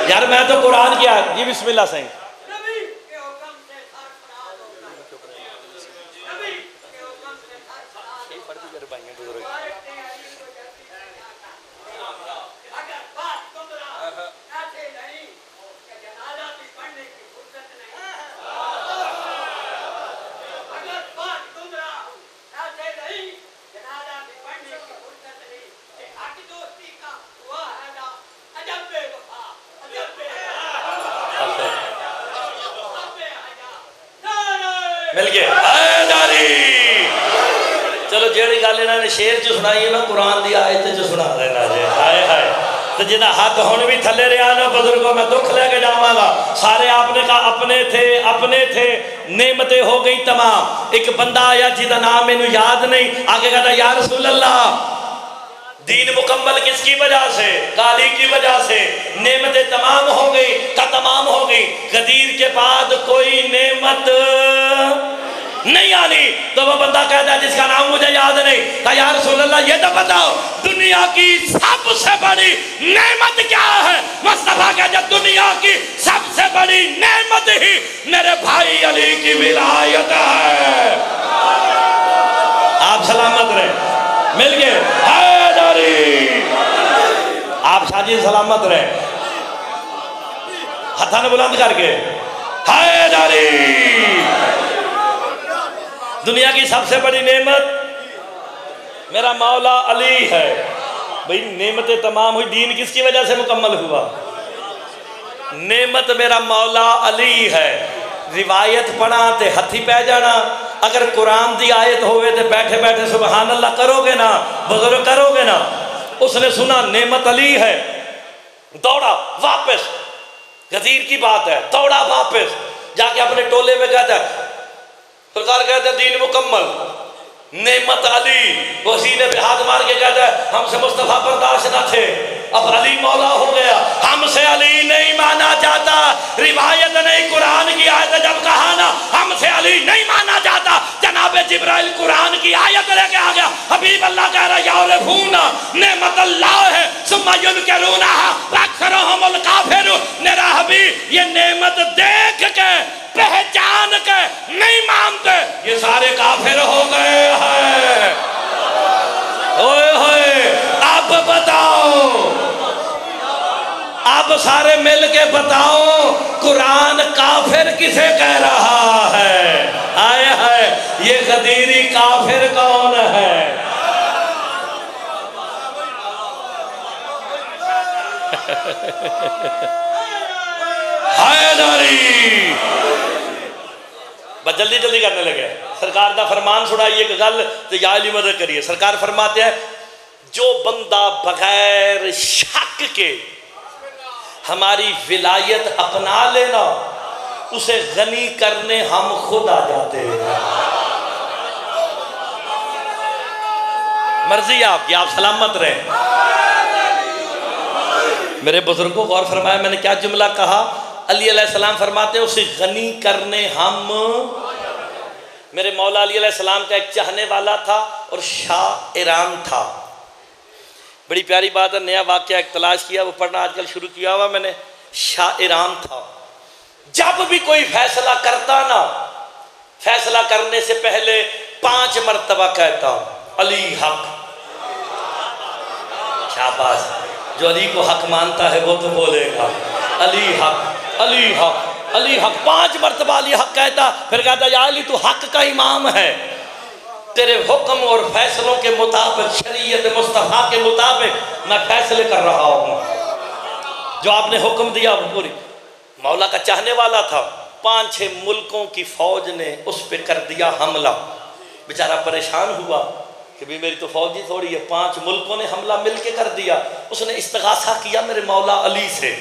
یار میں تو قرآن کیا جی، بسم اللہ سہیں۔ مل گئے حیدری۔ چلو جیڑی گل انہوں نے شیر چ سنائی ہے میں قرآن دی آیت چ سنا دینا جی، ہائے ہائے، تو جنہاں ہاتھ ہون بھی تھلے رہا نا بزرگوں، میں دکھ لے کے جاواں گا۔ سارے آپ نے کہا اپنے تھے، نعمتیں ہو گئی تمام۔ ایک بندہ آیا جہاں نام مینوں یاد نہیں، آگے کہتا یا رسول اللہ دین مکمل کس کی وجہ سے؟ علی کی وجہ سے، نعمتیں تمام ہو گئی، تمام ہو گئی، غدیر کے بعد کوئی نعمت نہیں آنی۔ تو وہ بندہ کہتا ہے جس کا نام مجھے یاد نہیں، کہا یا رسول اللہ یہ تو بتاؤ دنیا کی سب سے بڑی نعمت کیا ہے؟ مصطفیٰ کہتا ہے دنیا کی سب سے بڑی نعمت ہی میرے بھائی علی کی ولایت ہے۔ آپ سلامت رہے، مل گئے حیدری، آپ شاجی سلامت رہے، ہتھاں نے بلند کر کے حیدری۔ دنیا کی سب سے بڑی نعمت میرا مولا علی ہے۔ بھئی نعمتیں تمام ہوئی، دین کس کی وجہ سے مکمل ہوا؟ نعمت میرا مولا علی ہے۔ روایت پڑھا تے ہتھی پہ جانا، اگر قرآن دی آیت ہوئے تے بیٹھے بیٹھے سبحان اللہ کرو گے نا، بزرگ کرو گے نا۔ اس نے سنا نعمت علی ہے، دوڑا واپس، غدیر کی بات ہے، دوڑا واپس جا کے اپنے ٹولے میں کہتا ہے، سرکار کہتے ہیں دین مکمل، نعمت علی، وہ سینے پہ ہاتھ مار کے کہتا ہے ہم سے مصطفیٰ برداشت نہ تھے، اب علی مولا ہو گیا، ہم سے علی نہیں مانا جاتا، روایت نہیں قرآن کی آیت جب کہا نا ہم سے علی نہیں مانا جاتا، جناب جبرائیل قرآن کی آیت لے کے آ گیا، حبیب اللہ کہہ رہا یعرفون نعمت اللہ ہے ثم ینکرونہا واکثرھم الکافرون، میرا حبیب یہ نعمت دیکھ کے پہچان کے نہیں مانتے، یہ سارے کافر ہو گئے ہیں۔ اوئے ہوئے اب بتاؤ، اب سارے مل کے بتاؤ قرآن کافر کسے کہہ رہا ہے؟ آئے ہے یہ غدیری کافر کون ہے؟ حیدری بس جلدی جلدی کرنے لگے، سرکار دا فرمان سنائیے کہ گل تو یا علی مدد کریے۔ سرکار فرماتے ہیں جو بندہ بغیر شک کے ہماری ولایت اپنا لینا اسے غنی کرنے ہم خود آ جاتے ہیں۔ مرضی آپ کی، آپ سلامت رہیں۔ میرے بزرگوں غور فرمایا میں نے کیا جملہ کہا؟ علی علیہ السلام فرماتے ہیں اسے غنی کرنے ہم۔ میرے مولا علی علیہ السلام کا ایک چاہنے والا تھا اور شاہ ایران تھا۔ بڑی پیاری بات ہے، نیا واقعہ ایک تلاش کیا، وہ پڑھنا آج کل شروع کیا ہوا میں نے۔ شاہ ایران تھا، جب بھی کوئی فیصلہ کرتا نا، فیصلہ کرنے سے پہلے 5 مرتبہ کہتا علی حق۔ شاباش، جو علی کو حق مانتا ہے وہ تو بولے گا علی حق، علی حق، علی حق۔ 5 مرتبہ علی حق کہتا، پھر کہتا یا علی تو حق کا امام ہے، تیرے حکم اور فیصلوں کے مطابق، شریعت مصطفیٰ کے مطابق میں فیصلے کر رہا ہوں، جو آپ نے حکم دیا وہ پوری۔ مولا کا چاہنے والا تھا، 5-6 ملکوں کی فوج نے اس پہ کر دیا حملہ، بیچارہ پریشان ہوا کہ بھی میری تو فوج ہی تھوڑی ہے، 5 ملکوں نے حملہ مل کے کر دیا۔ اس نے استغاثہ کیا میرے مولا علی سے۔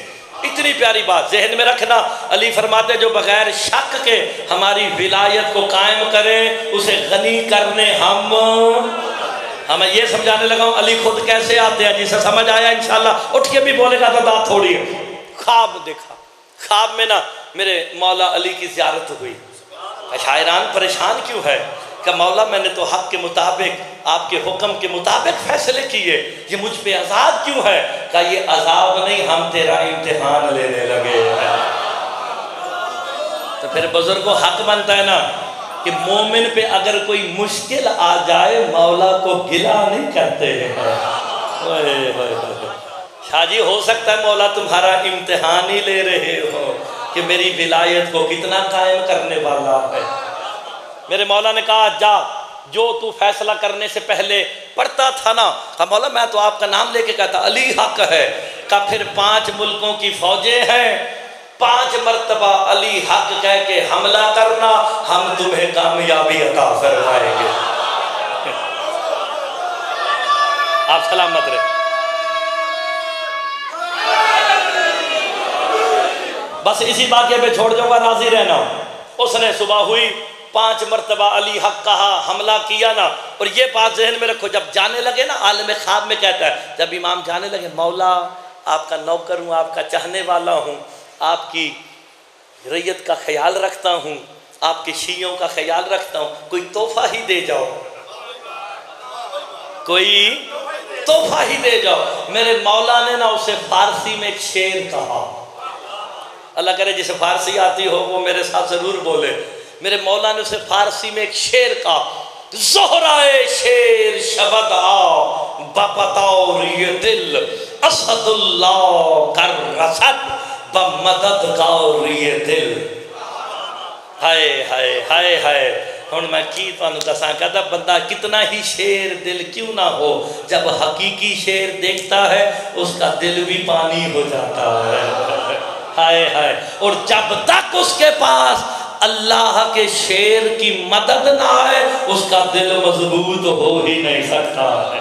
اتنی پیاری بات ذہن میں رکھنا، علی فرماتے جو بغیر شک کے ہماری ولایت کو قائم کرے اسے غنی کرنے ہم۔ میں یہ سمجھانے لگا ہوں علی خود کیسے آتے ہیں، جسے سمجھ آیا انشاءاللہ اٹھ کے بھی بولے گا تو بات تھوڑی ہے۔ خواب دیکھا، خواب میں نا میرے مولا علی کی زیارت ہوئی۔ شاعران پریشان کیوں ہے کہ مولا میں نے تو حق کے مطابق، آپ کے حکم کے مطابق فیصلے کیے، یہ مجھ پہ عذاب کیوں ہے؟ کہ یہ عذاب نہیں، ہم تیرا امتحان لینے لگے ہیں۔ تو پھر بزرگوں حق بنتا ہے نا کہ مومن پہ اگر کوئی مشکل آ جائے مولا کو گلا نہیں کرتے ہیں۔ شاہ جی ہو سکتا ہے مولا تمہارا امتحان ہی لے رہے ہو کہ میری ولایت کو کتنا قائم کرنے والا ہے۔ میرے مولا نے کہا جا، جو تو فیصلہ کرنے سے پہلے پڑھتا تھا نا، کہا مولا میں تو آپ کا نام لے کے کہتا علی حق ہے، کہا پھر 5 ملکوں کی فوجیں ہیں، 5 مرتبہ علی حق کہہ کے حملہ کرنا، ہم تمہیں کامیابی عطا فرمائیں گے۔ آپ سلامت رہے۔ بس اسی واقعے پہ چھوڑ جاؤں گا، راضی رہنا۔ اس نے صبح ہوئی 5 مرتبہ علی حق کہا، حملہ کیا نا، اور یہ بات ذہن میں رکھو جب جانے لگے نا، عالم خواب میں کہتا ہے جب امام جانے لگے مولا آپ کا نوکر ہوں، آپ کا چاہنے والا ہوں، آپ کی رعیت کا خیال رکھتا ہوں، آپ کے شیعوں کا خیال رکھتا ہوں، کوئی تحفہ ہی دے جاؤ، کوئی تحفہ ہی دے جاؤ۔ میرے مولا نے نا اسے فارسی میں ایک شعر کہا، اللہ کرے جسے فارسی آتی ہو وہ میرے ساتھ ضرور بولے۔ میرے مولا نے اسے فارسی میں ایک شعر کہا، زہرائے شیر شبد آ بپتور یہ دل، اسد اللہ کر رسد بمدد گور یہ دل۔ ہائے ہائے ہائے ہائے، ہن میں کی تانوں دساں، کہتا بندہ کتنا ہی شیر دل کیوں نہ ہو، جب حقیقی شیر دیکھتا ہے اس کا دل بھی پانی ہو جاتا ہے۔ ہائے ہائے، اور جب تک اس کے پاس اللہ کے شیر کی مدد نہ آئے اس کا دل مضبوط ہو ہی نہیں سکتا ہے۔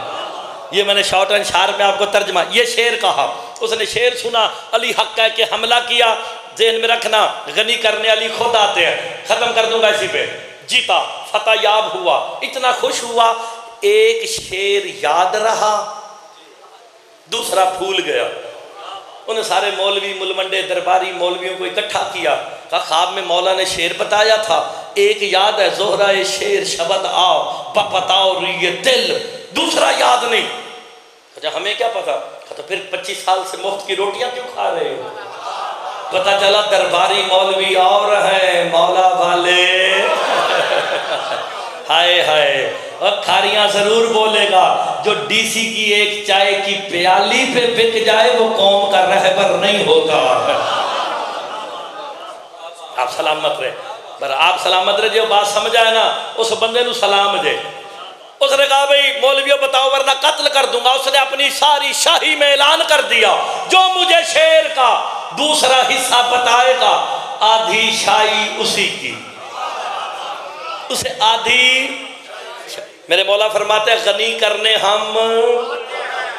یہ میں نے شارٹ اینڈ شارپ میں آپ کو ترجمہ، یہ شعر کہا، اس نے شعر سنا، علی حق کہہ کے حملہ کیا۔ ذہن میں رکھنا غنی کرنے علی خود آتے ہیں، ختم کر دوں گا اسی پہ۔ جیتا، فتح یاب ہوا، اتنا خوش ہوا، ایک شعر یاد رہا، دوسرا بھول گیا۔ انہیں سارے مولوی ملمنڈے درباری مولویوں کو اکٹھا کیا، کہا خواب میں مولا نے شعر بتایا تھا، ایک یاد ہے زہرہ شعر شبد آؤ بپتاؤ ری دل، دوسرا یاد نہیں۔ اچھا ہمیں کیا پتا؟ تو پھر 25 سال سے مفت کی روٹیاں کیوں کھا رہے ہو؟ پتہ چلا درباری مولوی اور ہیں مولا والے ہائے ہائے، اور کھاریاں ضرور بولے گا، جو ڈی سی کی ایک چائے کی پیالی پہ بک جائے وہ قوم کا رہبر نہیں ہوتا۔ آپ سلامت رہے، پر آپ سلامت رہے، جو بات سمجھ آئے نا اس بندے نو سلام دے۔ اس نے کہا بھئی مولویوں بتاؤ ورنہ قتل کر دوں گا۔ اس نے اپنی ساری شاہی میں اعلان کر دیا، جو مجھے شعر کا دوسرا حصہ بتائے گا آدھی شاہی اسی کی، اسے آدھی۔ میرے مولا فرماتے ہیں غنی کرنے ہم،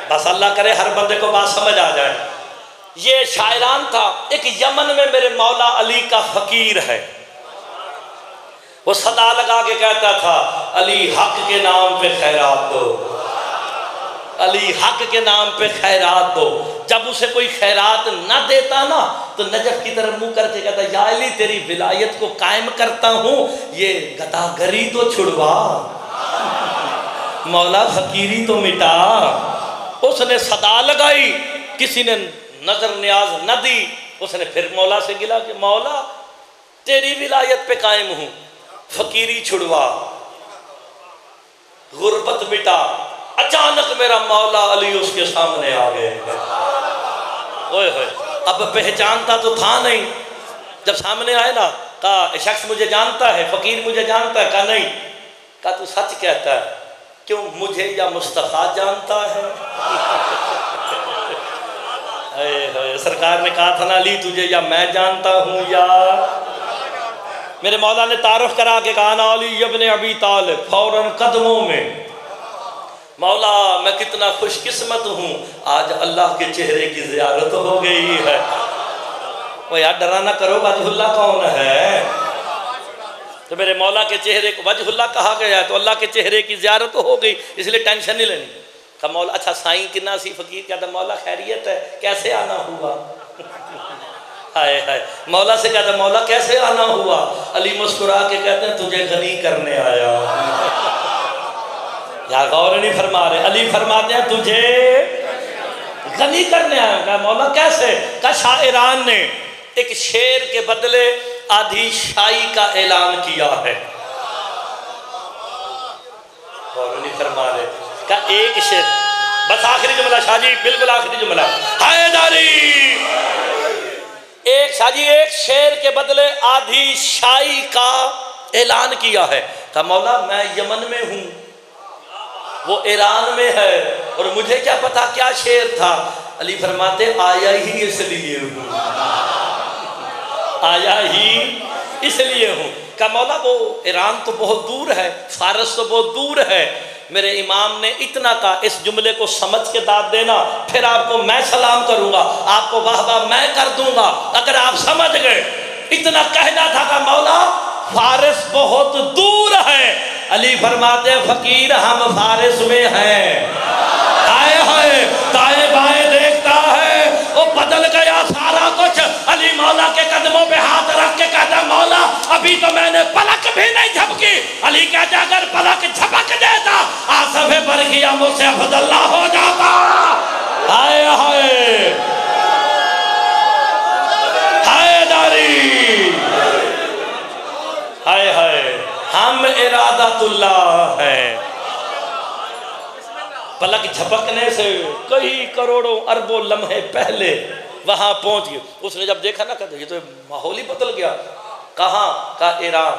بس اللہ کرے ہر بندے کو بات سمجھ آ جائے۔ یہ شاعران تھا، ایک یمن میں میرے مولا علی کا فقیر ہے، وہ صدا لگا کے کہتا تھا علی حق کے نام پہ خیرات دو، علی حق کے نام پہ خیرات دو۔ جب اسے کوئی خیرات نہ دیتا نا تو نجف کی طرف منہ کر کے کہتا یا علی تیری ولایت کو قائم کرتا ہوں، یہ گداگری تو چھڑوا، مولا فقیری تو مٹا۔ اس نے صدا لگائی، کسی نے نظر نیاز نہ دی۔ اس نے پھر مولا سے گلا کہ مولا تیری ولایت پہ قائم ہوں، فقیری چھڑوا، غربت مٹا۔ اچانک میرا مولا علی اس کے سامنے آ گئے، اوئے ہوئے، اب پہچانتا تو تھا نہیں، جب سامنے آئے نا کہا شخص مجھے جانتا ہے، فقیر مجھے جانتا ہے؟ کہا نہیں۔ کہا تو سچ کہتا ہے؟ کیوں مجھے یا مصطفیٰ جانتا ہے؟ سرکار نے کہا تھا نا علی تجھے یا میں جانتا ہوں یا۔ میرے مولا نے تعارف کرا کے کہا نا علی ابن ابی طالب، فوراً قدموں میں، مولا میں کتنا خوش قسمت ہوں، آج اللہ کے چہرے کی زیارت ہو گئی ہے۔ وہ یار ڈرا نہ کرو، وجہ اللہ کون ہے؟ تو میرے مولا کے چہرے کو وجہ اللہ کہا گیا ہے، تو اللہ کے چہرے کی زیارت ہو گئی، اس لیے ٹینشن نہیں لینی۔ کہا مولا اچھا سائیں کنا سی؟ فقیر کہتا مولا خیریت ہے، کیسے آنا ہوا؟ ہائے ہائے، مولا سے کہتا مولا کیسے آنا ہوا؟ علی مسکرا کے کہتے ہیں تجھے غنی کرنے آیا۔ یا غور نہیں فرما رہے، علی فرماتے ہیں تجھے غنی کرنے آیا۔ کہا مولا کیسے؟ کہا شاعران نے ایک شعر کے بدلے آدھی شاہی کا اعلان کیا ہے۔ غور نہیں فرما رہے، کہا ایک شعر، بس آخری جملہ شاہ جی، بالکل آخری جملہ، حیدری، ایک شاہ جی ایک شعر کے بدلے آدھی شاہی کا اعلان کیا ہے۔ کہا مولا میں یمن میں ہوں، وہ ایران میں ہے، اور مجھے کیا پتا کیا شعر تھا؟ علی فرماتے آیا ہی اس لیے ہوں، آیا ہی اس لیے ہوں۔ کہا مولا وہ ایران تو بہت دور ہے، فارس تو بہت دور ہے۔ میرے امام نے اتنا کہا اس جملے کو سمجھ کے داد دینا، پھر آپ کو میں سلام کروں گا، آپ کو واہ واہ میں کر دوں گا اگر آپ سمجھ گئے۔ اتنا کہنا تھا کہ مولا فارس بہت دور ہے۔ علی فرماتے ہیں فقیر ہم فارس میں ہیں، آئے ہائے دائیں بائیں دیکھتا ہے، وہ بدل گیا سارا کچھ۔ علی مولا کے قدموں پہ ہاتھ رکھ کے کہتا مولا ابھی تو میں نے پلک بھی نہیں جھپکی۔ علی کہتا اگر پلک جھپک دیتا آصف برقیہ مجھ سے عبداللہ ہو جاتا۔ آئے ہائے ہائے داری، ہائے ہائے ہم ارادت اللہ ہیں۔ پلک جھپکنے سے کئی کروڑوں اربوں لمحے پہلے وہاں پہنچ گئے۔ اس نے جب دیکھا نا کہ یہ تو ماحول ہی بدل گیا۔ کہاں؟ کہا ایران۔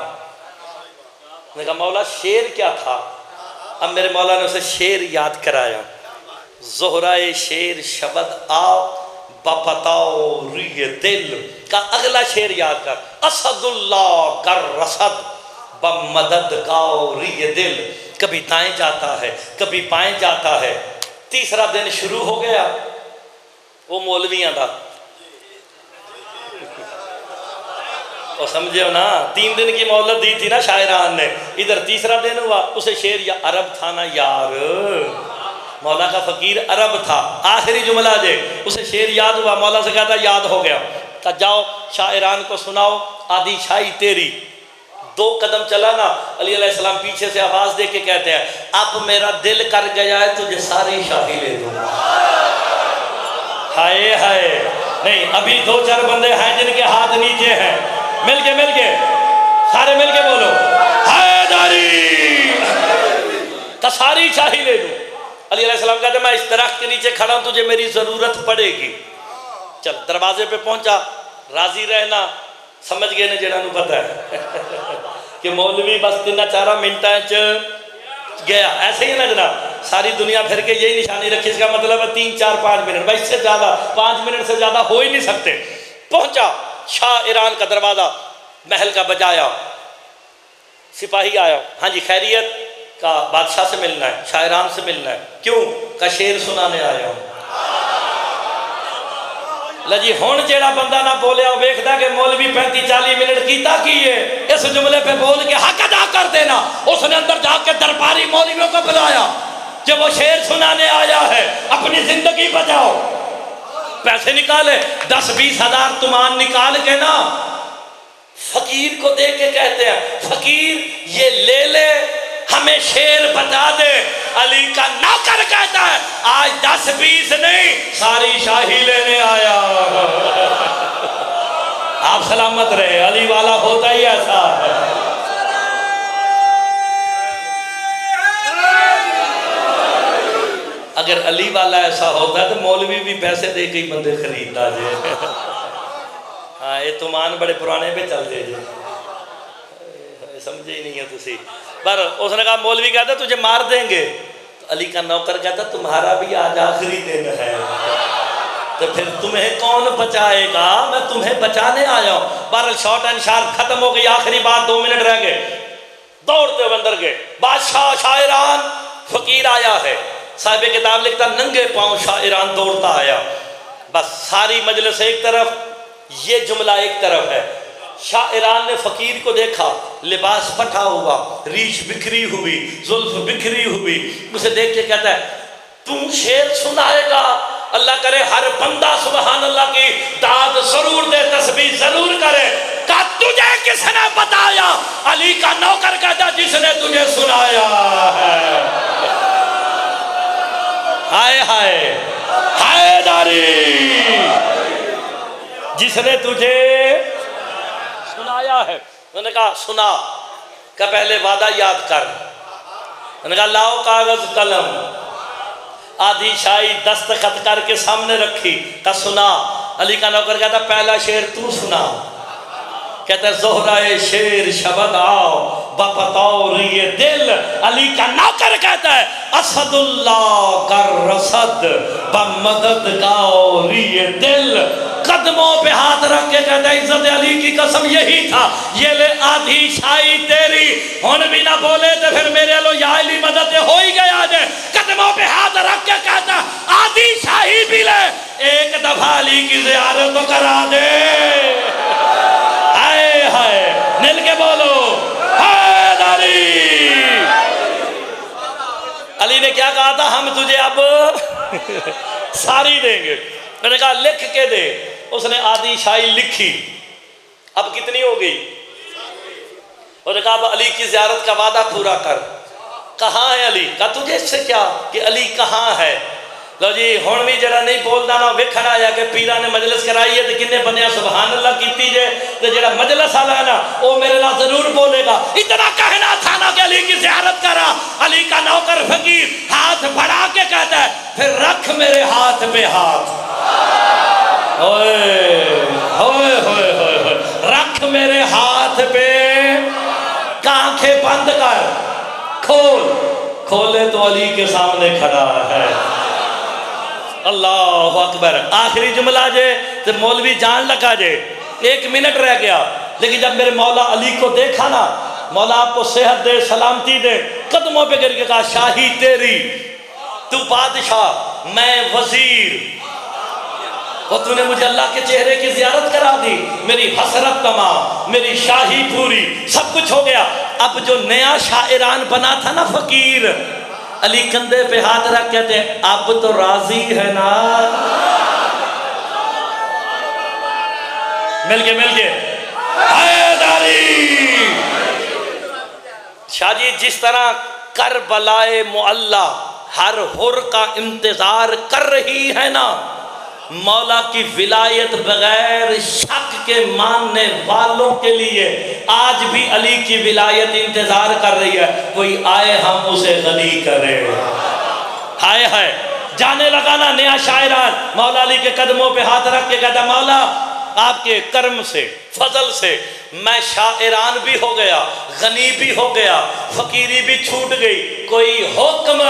نے کہا مولا شعر کیا تھا؟ اب میرے مولا نے اسے شعر یاد کرایا، زہرائے شعر شبد آؤ بپتاؤ ری دل کا اگلا شعر یاد کر، اسد اللہ کر رسد بمدد گاؤ ری دل، کبھی دائیں جاتا ہے کبھی بائیں جاتا ہے۔ تیسرا دن شروع ہو گیا وہ مولویاں دا، وہ سمجھے ہو نا، 3 دن کی مہلت دی تھی نا شاعران نے، ادھر تیسرا دن ہوا، اسے شعر یا عرب تھا نا یار، مولا کا فقیر عرب تھا، آخری جملہ جے اسے شعر یاد ہوا، مولا سے کہتا یاد ہو گیا، کہا جاؤ شاعران کو سناؤ آدھی شاہی تیری۔ 2 قدم چلا نا، علی علیہ السلام پیچھے سے آواز دے کے کہتے ہیں اب میرا دل کر گیا ہے تجھے ساری شاہی لے دوں۔ ہائے ہائے، نہیں ابھی 2-4 بندے ہیں جن کے ہاتھ نیچے ہیں، مل کے سارے مل کے بولو حیدری، کہ ساری شاہی لے دوں۔ علی علیہ السلام کہتے ہیں میں اس درخت کے نیچے کھڑا ہوں، تجھے میری ضرورت پڑے گی۔ چل دروازے پہ پہنچا، راضی رہنا، سمجھ گئے نا جنہاں نو پتہ ہے کہ مولوی بس 3-4 منٹاں گیا، ایسے ہی نا جناب، ساری دنیا پھر کے یہی نشانی رکھی، اس کا مطلب ہے 3-4-5 منٹ، بھائی اس سے زیادہ 5 منٹ سے زیادہ ہو ہی نہیں سکتے۔ پہنچا شاہ ایران کا دروازہ محل کا بجایا، سپاہی آیا، ہاں جی خیریت، کا بادشاہ سے ملنا ہے، شاہ ایران سے ملنا ہے، کیوں؟ کا شعر سنانے آیا ہوں۔ لجی ہون جیڑا بندہ نہ بولے اور ویکھدا کہ مولوی 35-40 منٹ کیتا کیے، اس جملے پہ بول کے حق ادا کر دینا۔ اس نے اندر جا کے درباری مولویوں کو بلایا، جب وہ شعر سنانے آیا ہے اپنی زندگی بچاؤ، پیسے نکالے 10-20 ہزار تومان نکال کے نا فقیر کو دے کے کہتے ہیں فقیر یہ لے لے ہمیں شعر بتا دے۔ علی کا نوکر کہتا ہے آج 10-20 نہیں ساری شاہی لینے آیا۔ آپ سلامت رہے، علی والا ہوتا ہی ایسا ہے۔ اگر علی والا ایسا ہوتا ہے تو مولوی بھی پیسے دے کے بندے خریدتا جے۔ ہاں یہ تومان بڑے پرانے پہ چلتے جے، سمجھے ہی نہیں ہے تسی۔ پر اس نے کہا مولوی کہتا تجھے مار دیں گے، تو علی کا نوکر کہتا تمہارا بھی آج آخری دن ہے، تو پھر تمہیں کون بچائے گا، میں تمہیں بچانے آیا ہوں۔ بہرحال شارٹ اینڈ شارپ ختم ہو گئی، آخری بات 2 منٹ رہ گئے، دوڑتے ہوئے اندر گئے، بادشاہ شاعران فقیر آیا ہے، صاحب کتاب لکھتا ننگے پاؤں شاعران دوڑتا آیا، بس ساری مجلس ایک طرف، یہ جملہ ایک طرف ہے۔ شاہ ایران نے فقیر کو دیکھا، لباس پھٹا ہوا، ریش بکھری ہوئی، زلف بکھری ہوئی، اسے دیکھ کے کہتا ہے تم شعر سنائے گا؟ اللہ کرے ہر بندہ سبحان اللہ کی داد ضرور دے، تسبیح ضرور کرے۔ کہا تجھے کس نے بتایا؟ علی کا نوکر کہتا جس نے تجھے سنایا ہے۔ ہائے ہائے حیدری، جس نے تجھے سنایا ہے۔ انہوں نے کہا سنا، کہ پہلے وعدہ یاد کر۔ انہوں نے کہا لاؤ کاغذ قلم، آدھی شاہی دستخط کر کے سامنے رکھی، کہا سنا۔ علی کا نوکر کہتا پہلا شعر تو سنا۔ کہتا ہے زہرہ شیر شبد آؤ بپتوری دل۔ علی کا نوکر کہتا ہے اسد اللہ کر رسد بمدد گاوری دل۔ قدموں پہ ہاتھ رکھ کے کہتا ہے عزت علی کی قسم یہی تھا، یہ لے آدھی شاہی تیری۔ ہون بھی نہ بولے تو پھر میرے لو یا علی مدد ہو ہی گیا جے۔ قدموں پہ ہاتھ رکھ کے کہتا آدھی شاہی بھی لے، ایک دفعہ علی کی زیارت تو کرا دے۔ ہائے ہائے مل کے بولو حیدری۔ علی نے کیا کہا تھا؟ ہم تجھے اب ساری دیں گے۔ میں نے کہا لکھ کے دے۔ اس نے آدھی شاہی لکھی، اب کتنی ہو گئی؟ اور نے کہا اب علی کی زیارت کا وعدہ پورا کر۔ کہاں ہے علی؟ کہا تجھے اس سے کیا کہ علی کہاں ہے؟ لو جی ہون بھی جڑا نہیں بولدا نا ویکھن آیا کہ پیرا نے مجلس کرائی ہے تے کنے بندیاں سبحان اللہ کیتی جے، تے جڑا مجلس والا ہے نا وہ میرے نال ضرور بولے گا۔ اتنا کہنا تھا نا کہ علی کی زیارت کرا۔ علی کا نوکر فقیر ہاتھ بڑھا کے کہتا ہے پھر رکھ میرے ہاتھ پہ ہاتھ، ہوئے ہوئے ہوئے ہوئے، رکھ میرے ہاتھ پہ، آنکھیں بند کر، کھول، کھولے تو علی کے سامنے کھڑا ہے۔ اللہ اکبر۔ آخری جملہ جے تو مولوی جان لگا جے، 1 منٹ رہ گیا، لیکن جب میرے مولا علی کو دیکھا نا، مولا آپ کو صحت دے سلامتی دے، قدموں پہ گر کے کہا شاہی تیری، تو بادشاہ میں وزیر، اور تو نے مجھے اللہ کے چہرے کی زیارت کرا دی، میری حسرت تمام، میری شاہی پوری، سب کچھ ہو گیا۔ اب جو نیا شاعران بنا تھا نا فقیر، علی کندھے پہ ہاتھ رکھ کہتے ہیں اب تو راضی ہے نا؟ مل کے حیدری۔ شاہ جی جس طرح کربلائے معلی ہر حر کا انتظار کر رہی ہے نا، مولا کی ولایت بغیر شک کے ماننے والوں کے لیے آج بھی علی کی ولایت انتظار کر رہی ہے، کوئی آئے ہم اسے غنی کرے۔ ہائے ہائے، جانے لگا نا نیا شاعران، مولا علی کے قدموں پہ ہاتھ رکھ کے کہتا مولا آپ کے کرم سے، فضل سے میں شاعران بھی ہو گیا، غنی بھی ہو گیا، فقیری بھی چھوٹ گئی، کوئی حکم؟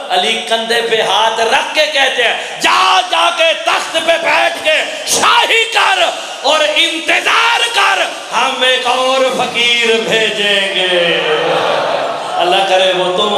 علی کندھے پہ ہاتھ رکھ کے کہتے ہیں جا کے تخت پہ بیٹھ کے شاہی کر اور انتظار کر، ہم ایک اور فقیر بھیجیں گے۔ اللہ کرے وہ تم